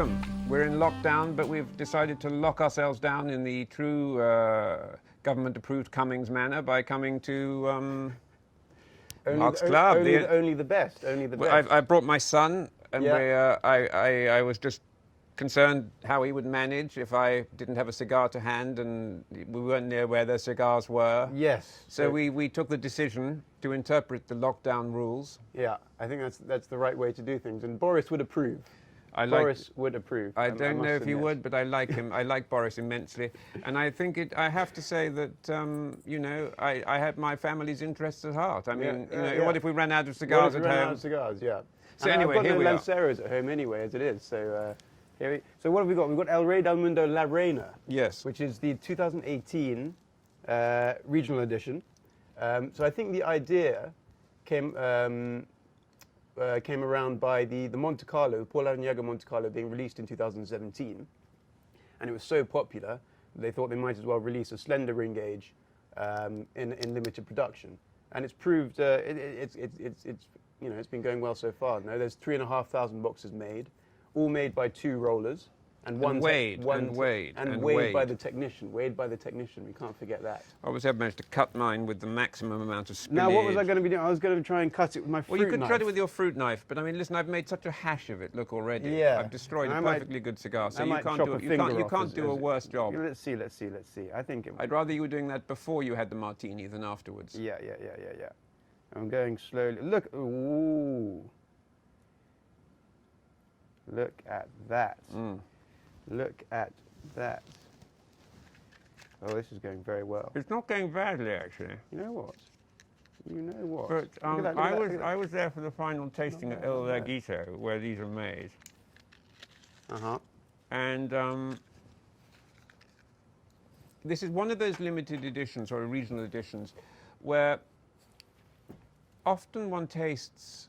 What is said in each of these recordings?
welcome. We're in lockdown, but we've decided to lock ourselves down in the true government-approved Cummings manner by coming to Mark's Club. Only the best. I brought my son, and Yeah. I was just concerned how he would manage if I didn't have a cigar to hand and we weren't near where their cigars were. Yes. So we took the decision to interpret the lockdown rules. Yeah, I think that's the right way to do things, and Boris would approve. Boris would approve. I don't know if he would, but I like him. I like Boris immensely, and I think I have to say that you know, I had my family's interests at heart. I mean, what if we ran out of cigars at home? Ran out of cigars, yeah. So and anyway, I've got here no we are. Lanceros at home anyway, as it is. So so what have we got? We've got El Rey del Mundo La Reina. Yes. Which is the 2018 regional edition. So I think the idea came around by the Monte Carlo, Paul Arniaga Monte Carlo, being released in 2017, and it was so popular they thought they might as well release a slender ring gauge in limited production, and it's proved it's been going well so far. Now there's 3,500 boxes made, all made by two rollers. And weighed by the technician. Weighed by the technician. We can't forget that. Obviously, I've managed to cut mine with the maximum amount of spinach. Now, what was I going to be doing? I was going to try and cut it with my fruit knife. Well, you could try it with your fruit knife, but I mean, listen, I've made such a hash of it. Look already. Yeah. I've destroyed a perfectly good cigar, so you can't do a worse job. Let's see. I think I'd rather you were doing that before you had the martini than afterwards. Yeah. I'm going slowly. Look. Ooh. Look at that. Look at that. Oh, this is going very well. It's not going badly, actually. You know what? But I was there for the final tasting at El Laguito, where these are made. And this is one of those limited editions or regional editions where often one tastes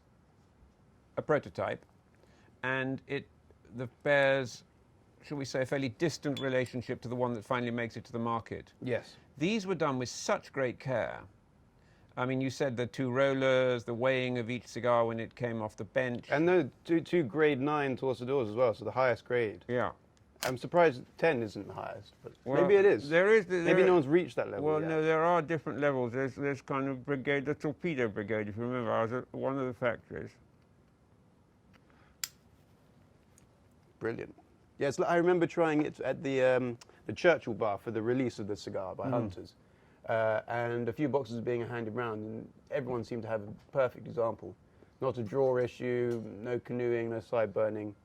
a prototype and it bears, shall we say, a fairly distant relationship to the one that finally makes it to the market. Yes. These were done with such great care. I mean, you said the two rollers, the weighing of each cigar when it came off the bench. And the two grade 9 torcedores as well, so the highest grade. Yeah. I'm surprised 10 isn't the highest, but maybe it is. Maybe no one's reached that level yet. No, there are different levels. There's kind of brigade, the torpedo brigade, if you remember. I was at one of the factories. Brilliant. Yes, I remember trying it at the Churchill bar for the release of the cigar by Hunters, and a few boxes being handed round, and everyone seemed to have a perfect example. Not a draw issue, no canoeing, no side burning.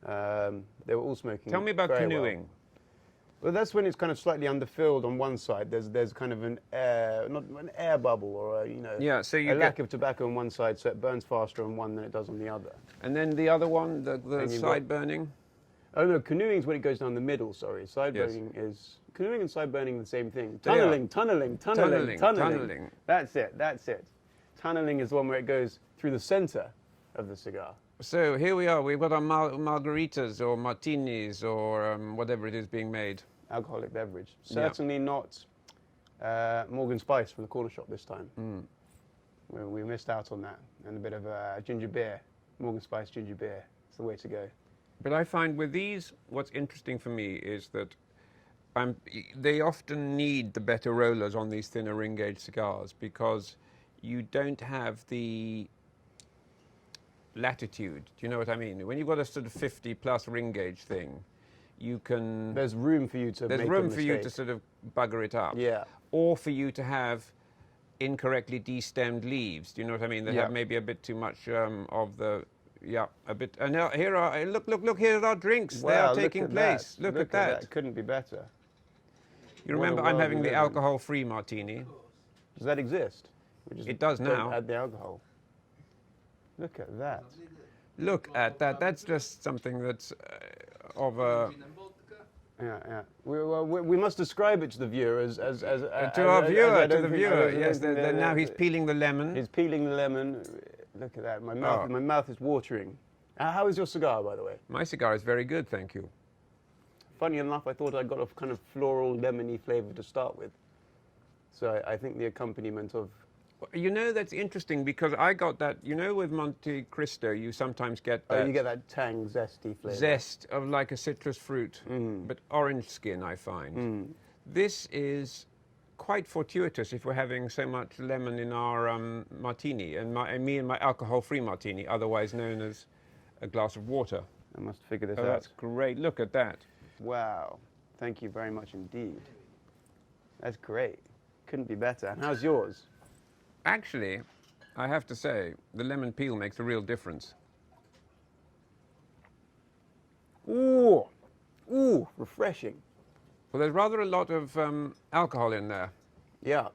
They were all smoking. Tell me about canoeing. Well, that's when it's kind of slightly underfilled on one side. There's kind of an air, not an air bubble or a lack of tobacco on one side, so it burns faster on one than it does on the other. And then the other one, the side burning. Oh no, canoeing is when it goes down the middle, sorry. Side burning is... Canoeing and side burning are the same thing. Tunneling. That's it. Tunneling is the one where it goes through the center of the cigar. So here we are, we've got our margaritas or martinis or whatever it is being made. Alcoholic beverage. Certainly not Morgan Spice from the corner shop this time. We missed out on that. And a bit of ginger beer. Morgan Spice ginger beer. It's the way to go. But I find with these, what's interesting for me is that they often need the better rollers on these thinner ring gauge cigars because you don't have the latitude. Do you know what I mean? When you've got a sort of 50 plus ring gauge thing, you can... There's room for you to make a mistake. There's room for you to sort of bugger it up. Yeah. Or for you to have incorrectly destemmed leaves. Do you know what I mean? They have maybe a bit too much of the... Yeah, a bit. And now here are look. Here are our drinks. Wow, they are taking place. Look at that. Couldn't be better. You remember, I'm having the alcohol-free martini. Does that exist? It does now. Don't add the alcohol. Look at that. Look at that. That's just something that's of a. Yeah. We must describe it to the viewer as to our viewer. To the viewer. Yes. Now he's peeling the lemon. He's peeling the lemon. Look at that. My mouth is watering. How is your cigar, by the way? My cigar is very good, thank you. Funny enough, I thought I got a kind of floral, lemony flavour to start with. So I think the accompaniment of You know, that's interesting because I got that, you know, with Monte Cristo, you sometimes get Oh, that you get that tang, zesty flavour. zest of like a citrus fruit, Mm. but orange skin, I find. Mm. This is quite fortuitous if we're having so much lemon in our martini, and me and my alcohol-free martini, otherwise known as a glass of water. I must figure this Oh, out. that's great. Look at that. Wow. Thank you very much indeed. That's great. Couldn't be better. And how's yours? Actually, I have to say, the lemon peel makes a real difference. Ooh. Ooh, refreshing. Well, there's rather a lot of alcohol in there, Yeah.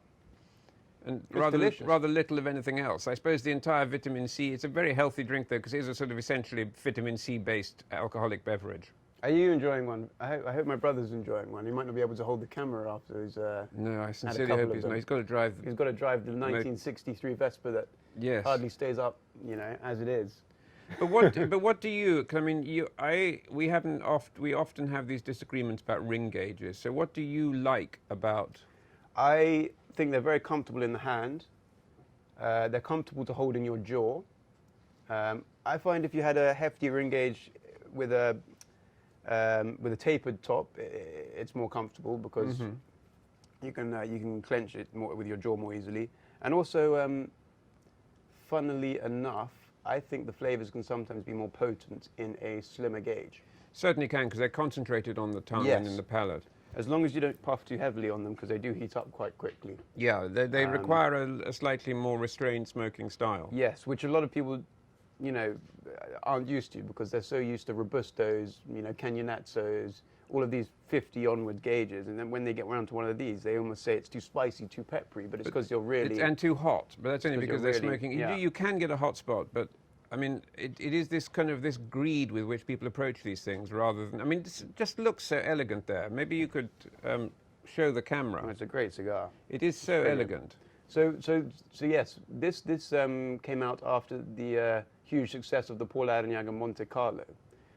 and It's rather delicious. rather little of anything else. I suppose the entire vitamin C, it's a very healthy drink, though, because it is a sort of essentially vitamin C-based alcoholic beverage. Are you enjoying one? I hope my brother's enjoying one. He might not be able to hold the camera after he's... No, I sincerely couple hope of he's not. them. He's got to drive. He's got to drive the 1963 Vespa that Yes. hardly stays up, you know, as it is. But what do you? 'Cause I mean, we often have these disagreements about ring gauges. So what do you like about? I think they're very comfortable in the hand. They're comfortable to hold in your jaw. I find if you had a hefty ring gauge with a tapered top, it's more comfortable because you can clench it more with your jaw more easily. And also, funnily enough, I think the flavors can sometimes be more potent in a slimmer gauge. Certainly can, because they're concentrated on the tongue and in the palate. As long as you don't puff too heavily on them, because they do heat up quite quickly. Yeah, they require a slightly more restrained smoking style. Yes, which a lot of people, you know, aren't used to because they're so used to Robustos, you know, Cagnazzos, all of these 50 onward gauges, and then when they get around to one of these, they almost say it's too spicy, too peppery, but it's because you're really... And too hot, but that's only because they're really- smoking. yeah. You can get a hot spot, but I mean, it is this kind of this greed with which people approach these things rather than... I mean, it just looks so elegant there. Maybe you could show the camera. Oh, it's a great cigar. It is so brilliant. elegant. So yes, this came out after the huge success of the Paul Aragnaga Monte Carlo,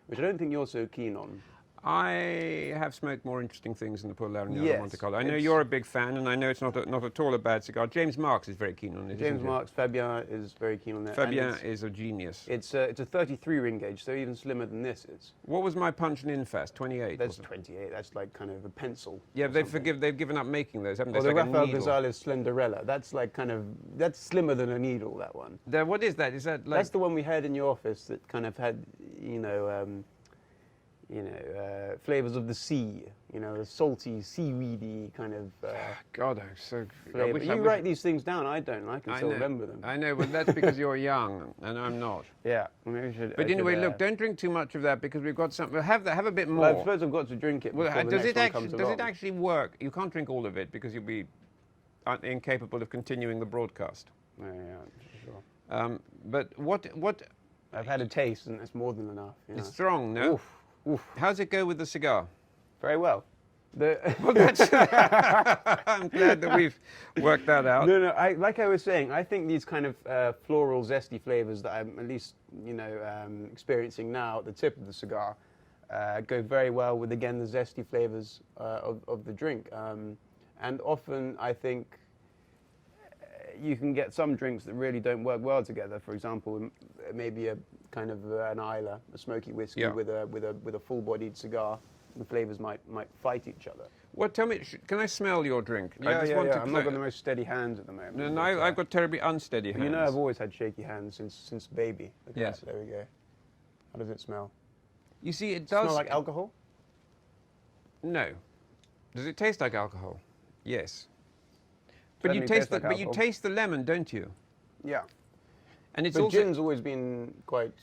which I don't think you're so keen on. I have smoked more interesting things in the Paul Aragnaga Yes, Monte Carlo. I know it's- you're a big fan, and I know it's not at all a bad cigar. James Marks is very keen on it. James isn't he? Marks, Fabien is very keen on that. and Fabien is a genius. it's a 33 ring gauge, so even slimmer than this is. What was my punch and infast? 28. That's was it? 28. That's like kind of a pencil. Yeah, or they've something. they've given up making those, haven't they? Or the It's like a Rafael needle. Gonzalez Slenderella. That's like that's slimmer than a needle. That one. What is that? Is that like? That's the one we had in your office that kind of had, flavors of the sea. You know, a salty, seaweedy kind of God, I'm so. I flavor. wish- I You wish- write these things down. I don't. I can I still know, remember them. I know, but that's because you're young and I'm not. Yeah. Maybe I should. But I anyway, should, look, don't drink too much of that because we've got something. Have a bit more. Well, I suppose I've got to drink it before the does next one comes does along. it actually work? You can't drink all of it because you'll be incapable of continuing the broadcast. Yeah, sure. But what? I've had a taste, and that's more than enough. Yeah. It's strong, no? Oof, oof. How's it go with the cigar? Very well. Well, that's I'm glad that we've worked that out. No, like I was saying, I think these kind of floral, zesty flavors that I'm at least, experiencing now at the tip of the cigar go very well with, again, the zesty flavors of the drink. And often, I think, you can get some drinks that really don't work well together. For example, maybe a kind of an Isla, a smoky whiskey Yeah. with a full-bodied cigar. The flavors might fight each other. Well, tell me, can I smell your drink? I Yeah, just yeah, want yeah. to I'm not got the most steady hands at the moment. No, but, I've got terribly unsteady hands. You know, I've always had shaky hands since baby. Okay, Yeah. so there we go. How does it smell? You see, it does Smell like alcohol? No. Does it taste like alcohol? Yes. But you Certainly taste tastes like but you alcohol. taste the lemon, don't you? Yeah. And it's But also gin's always been quite,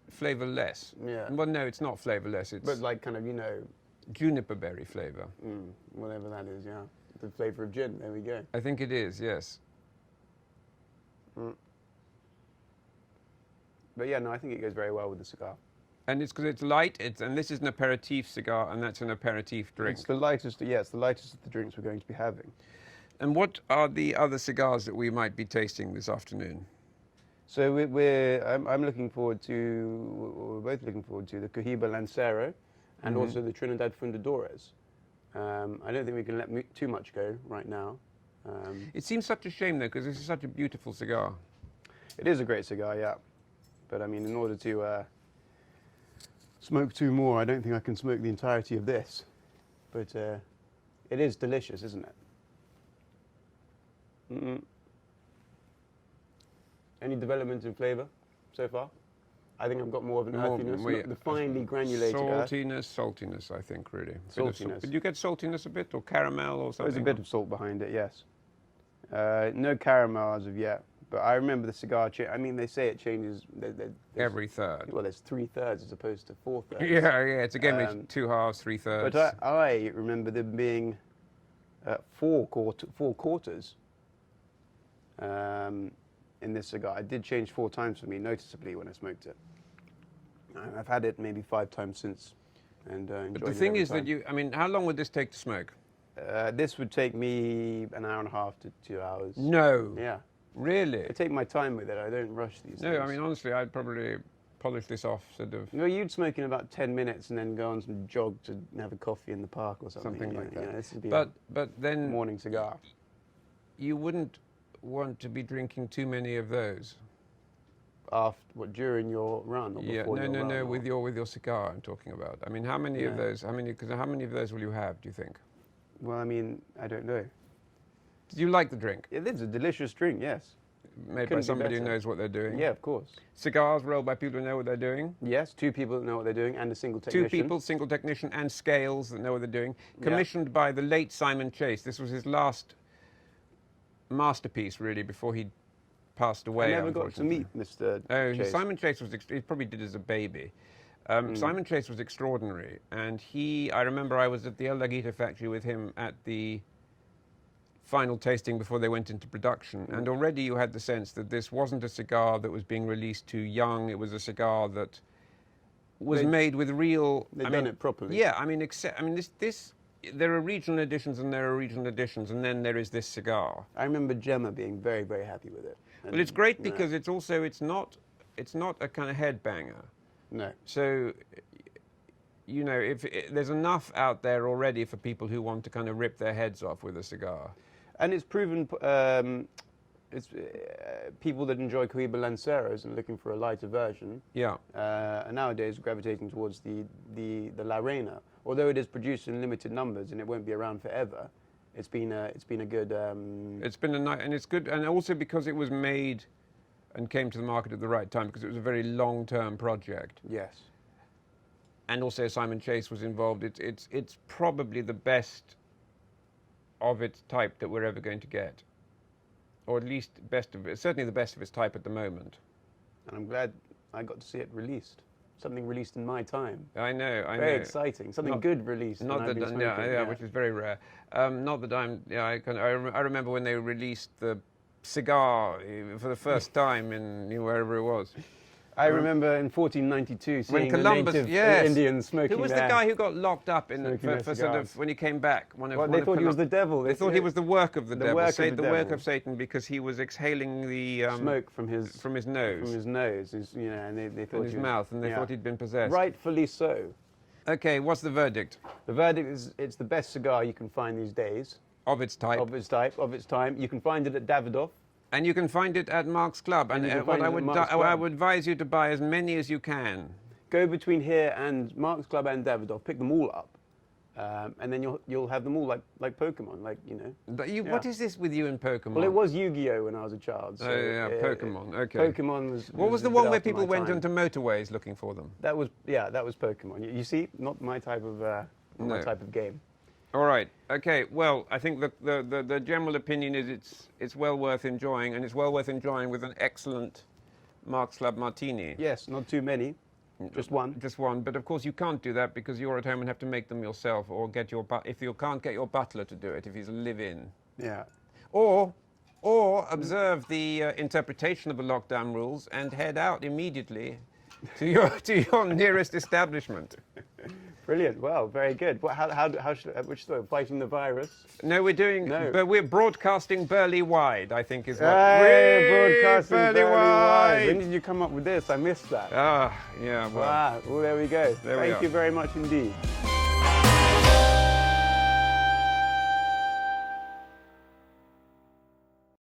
flavorless. yeah. Well, no, it's not flavorless. It's But like kind of, juniper berry flavor. whatever that is, yeah. The flavor of gin. There we go. I think it is. Yes. But yeah, no, I think it goes very well with the cigar. And it's because it's light. And this is an aperitif cigar, and that's an aperitif drink. It's the lightest. Yeah, it's the lightest of the drinks we're going to be having. And what are the other cigars that we might be tasting this afternoon? So I'm looking forward to. We're both looking forward to the Cohiba Lancero, and also the Trinidad Fundadores. I don't think we can let too much go right now. It seems such a shame though, because this is such a beautiful cigar. It is a great cigar, yeah. But I mean, in order to smoke two more, I don't think I can smoke the entirety of this. But it is delicious, isn't it? Any development in flavour so far? I think I've got more of an earthiness, not the finely granulated saltiness, I think, really. Saltiness. Did you get saltiness a bit, or caramel, or something? There's a bit of salt behind it, yes. No caramel as of yet, but I remember the cigar. I mean, they say it changes every third. Well, there's 3/3 as opposed to 4/3. Yeah, it's again with 2 halves, 3/3. But I remember them being 4 quarters in this cigar. It did change 4 times for me noticeably when I smoked it. I've had it maybe 5 times since, and enjoyed it. But the thing is time. that I mean, how long would this take to smoke? This would take me an hour and a half to 2 hours. No. Yeah. Really? I take my time with it. I don't rush these things. No, I mean, honestly, I'd probably polish this off, sort of. No, you'd smoke in about 10 minutes and then go on some jog to have a coffee in the park or something. Something like that. You know, this would be but a then morning cigar. You wouldn't want to be drinking too many of those. During your run or before your run? No, with your cigar I'm talking about. I mean, how many of those, how many of those will you have, do you think? Well, I mean, I don't know. Did you like the drink? It is a delicious drink, yes. Made by somebody who knows what they're doing? Yeah, of course. Cigars rolled by people who know what they're doing? Yes, 2 people that know what they're doing and a single technician. 2 people, single technician, and scales that know what they're doing. Commissioned by the late Simon Chase. This was his last masterpiece, really, before he passed away. I never got to meet Mr. Chase. Simon Chase he probably did as a baby. Simon Chase was extraordinary, and I remember I was at the El Laguito factory with him at the final tasting before they went into production, and already you had the sense that this wasn't a cigar that was being released too young. It was a cigar that was made with real. They've done it properly. Yeah, I mean, this. There are regional editions and there are regional editions, and then there is this cigar. I remember Gemma being very, very happy with it. Well, it's great because it's not a kind of headbanger. No. So, you know, there's enough out there already for people who want to kind of rip their heads off with a cigar. And it's proven, people that enjoy Cohiba Lanceros and looking for a lighter version, are nowadays gravitating towards the La Reina. Although it is produced in limited numbers and it won't be around forever, it's been a good. It's been and it's good, and also because it was made and came to the market at the right time, because it was a very long-term project. Yes. And also Simon Chase was involved. It's probably the best of its type that we're ever going to get, or at least certainly the best of its type at the moment. And I'm glad I got to see it released. Something released in my time. I know. Very exciting. Something good released. Not that, which is very rare. Not that I remember when they released the cigar for the first time in wherever it was. I remember in 1492 seeing when Columbus, the native Indians smoking. Who was the guy who got locked up for sort of when he came back? They thought he was the devil. They thought he was the work of the devil. The work of Satan, because he was exhaling the smoke from his nose. From his nose, and they thought his mouth, and they thought he'd been possessed. Rightfully so. Okay, what's the verdict? The verdict is it's the best cigar you can find these days. Of its type. Of its time. You can find it at Davidoff. And you can find it at Mark's Club. And I would advise you to buy as many as you can. Go between here and Mark's Club and Davidoff. Pick them all up. And then you'll have them all like Pokemon, What is this with you and Pokemon? Well, it was Yu-Gi-Oh when I was a child. So Pokemon. Okay. Pokemon was. What was the one where people went onto motorways looking for them? That was Pokemon. You see, not my type of my type of game. All right. Okay. Well, I think the general opinion is it's well worth enjoying, and it's well worth enjoying with an excellent Mark's Club martini. Yes, not too many. Just one. Just one. But of course you can't do that because you're at home and have to make them yourself, or if you can't get your butler to do it, if he's a live-in. Yeah. Or observe the interpretation of the lockdown rules and head out immediately to your nearest establishment. Brilliant. Well, very good. How should which story? Fighting the virus? No, but we're broadcasting Burley-wide, I think is what. Hey, broadcasting Burley-wide. When did you come up with this? I missed that. Yeah. Well. Well, there we go. Thank you very much indeed.